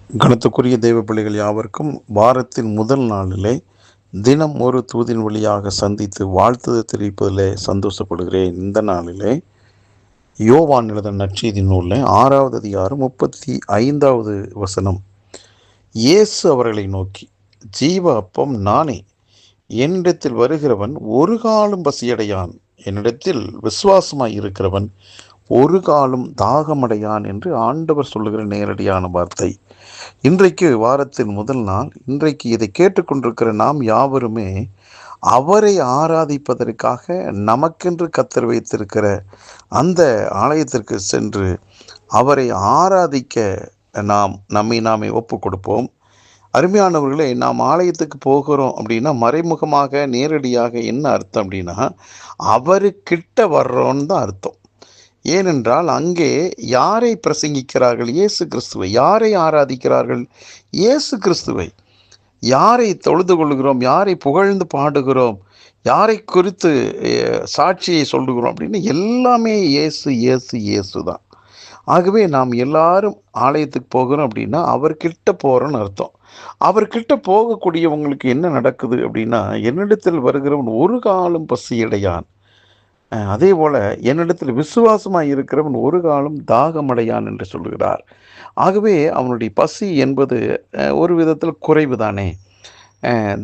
கணத்துக்குரிய தெய்வ பிள்ளைகள் யாவருக்கும் வாரத்தின் முதல் நாளிலே தினம் ஒரு தூதின் வழியாக சந்தித்து வாழ்த்துதல் தெரிவிப்பதிலே சந்தோஷப்படுகிறேன். இந்த நாளிலே யோவான் எழுதின நற்செய்தி நூலில் 6வது அதிகாரம் 35வது வசனம். இயேசு அவர்களை நோக்கி, ஜீவ அப்பம் நானே, என்னிடத்தில் வருகிறவன் ஒரு காலும் பசியடையான், என்னிடத்தில் விசுவாசமாய் இருக்கிறவன் ஒரு காலும் தாகமடையான் என்று ஆண்டவர் சொல்லுகிற நேரடியான வார்த்தை. இன்றைக்கு வாரத்தின் முதல் நாள். இன்றைக்கு இதை கேட்டுக்கொண்டிருக்கிற நாம் யாவருமே அவரை ஆராதிப்பதற்காக நமக்கென்று கத்தர் வைத்திருக்கிற அந்த ஆலயத்திற்கு சென்று அவரை ஆராதிக்க நம்மை ஒப்பு கொடுப்போம். அருமையானவர்களே, நாம் ஆலயத்துக்கு போகிறோம் அப்படின்னா மறைமுகமாக நேரடியாக என்ன அர்த்தம் அப்படின்னா அவருக்கிட்ட வர்றோன்னு தான் அர்த்தம். ஏனென்றால் அங்கே யாரை பிரசங்கிக்கிறார்கள்? இயேசு கிறிஸ்துவை. யாரை ஆராதிக்கிறார்கள்? இயேசு கிறிஸ்துவை. யாரை தொழுது கொள்கிறோம்? யாரை புகழ்ந்து பாடுகிறோம்? யாரை குறித்து சாட்சியை சொல்லுகிறோம் அப்படின்னு எல்லாமே இயேசு இயேசு இயேசு தான். ஆகவே நாம் எல்லாரும் ஆலயத்துக்கு போகிறோம் அப்படின்னா அவர்கிட்ட போகிறோன்னு அர்த்தம். அவர்கிட்ட போகக்கூடியவங்களுக்கு என்ன நடக்குது அப்படின்னா, என்னிடத்தில் வருகிறவன் ஒரு காலம் பசியடையான், அதே போல என்னிடத்தில் விசுவாசமாக இருக்கிறவன் ஒரு காலம் தாகமடையான் என்று சொல்லுகிறார். ஆகவே அவனுடைய பசி என்பது ஒரு விதத்தில் குறைவு தானே,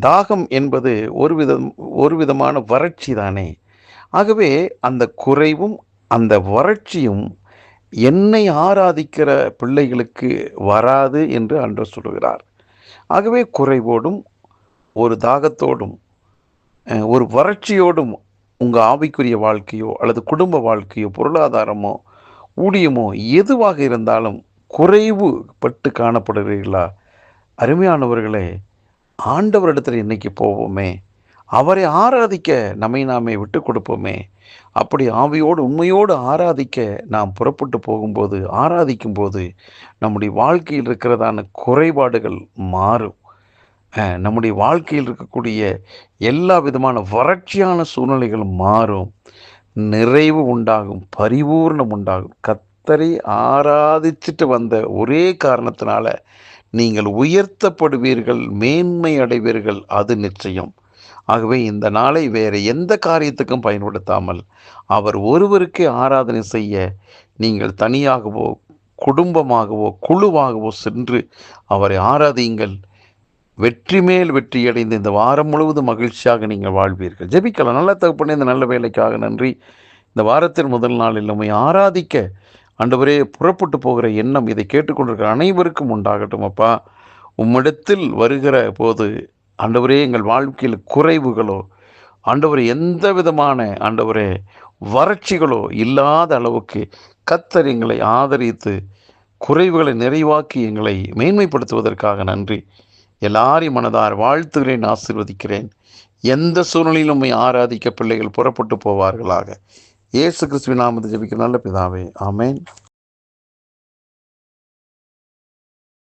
தாகம் என்பது ஒரு விதமான வறட்சி தானே. ஆகவே அந்த குறைவும் அந்த வறட்சியும் என்னை ஆராதிக்கிற பிள்ளைகளுக்கு வராது என்று ஆண்டவர் சொல்லுகிறார். ஆகவே குறைவோடும் ஒரு தாகத்தோடும் ஒரு வறட்சியோடும் உங்கள் ஆவிக்குரிய வாழ்க்கையோ அல்லது குடும்ப வாழ்க்கையோ பொருளாதாரமோ ஊழியமோ எதுவாக இருந்தாலும் குறைவு பட்டு காணப்படுகிறீர்களா? அருமையானவர்களே, ஆண்டவரிடத்தில் இன்னைக்கு போவோமே, அவரை ஆராதிக்க நாமே விட்டு கொடுப்போமே. அப்படி ஆவியோடு உண்மையோடு ஆராதிக்க நாம் புறப்பட்டு போகும்போது, ஆராதிக்கும்போது நம்முடைய வாழ்க்கையில் இருக்கிறதான குறைபாடுகள் மாறும். நம்முடைய வாழ்க்கையில் இருக்கக்கூடிய எல்லா விதமான வறட்சியான சூழ்நிலைகளும் மாறும். நிறைவு உண்டாகும், பரிபூர்ணம் உண்டாகும். கர்த்தரை ஆராதிச்சுட்டு வந்த ஒரே காரணத்தினால நீங்கள் உயர்த்தப்படுவீர்கள், மேன்மை அடைவீர்கள், அது நிச்சயம். ஆகவே இந்த நாளை வேறு எந்த காரியத்துக்கும் பயன்படுத்தாமல் அவர் ஒருவருக்கே ஆராதனை செய்ய நீங்கள் தனியாகவோ குடும்பமாகவோ குழுவாகவோ சென்று அவரை ஆராதியுங்கள். வெற்றி மேல் வெற்றி அடைந்து இந்த வாரம் முழுவதும் மகிழ்ச்சியாக நீங்கள் வாழ்வீர்கள். ஜெபிக்கலாம். நல்ல தகப்பனே, இந்த நல்ல வேலைக்காக நன்றி. இந்த வாரத்தின் முதல் நாளில் நம்மை ஆராதிக்க ஆண்டவரே புறப்பட்டு போகிற எண்ணம் இதை கேட்டுக்கொண்டிருக்கிற அனைவருக்கும் உண்டாகட்டும். அப்பா, உம்மிடத்தில் வருகிற போது ஆண்டவரே எங்கள் வாழ்க்கையில் குறைவுகளோ ஆண்டவரே எந்த விதமான ஆண்டவரே வறட்சிகளோ இல்லாத அளவுக்கு கர்த்தர் எங்களை ஆதரித்து குறைவுகளை நிறைவாக்கி எங்களை மேன்மைப்படுத்துவதற்காக நன்றி. எல்லாரையும் மனதார் வாழ்த்துகிறேன், ஆசீர்வதிக்கிறேன். எந்த சூழ்நிலையிலும் உம்மை ஆராதிக்க பிள்ளைகள் புறப்பட்டு போவார்களாக. இயேசு கிறிஸ்துவின் நாமத்தில் ஜெபிக்கிற நல்ல பிதாவே, ஆமென்.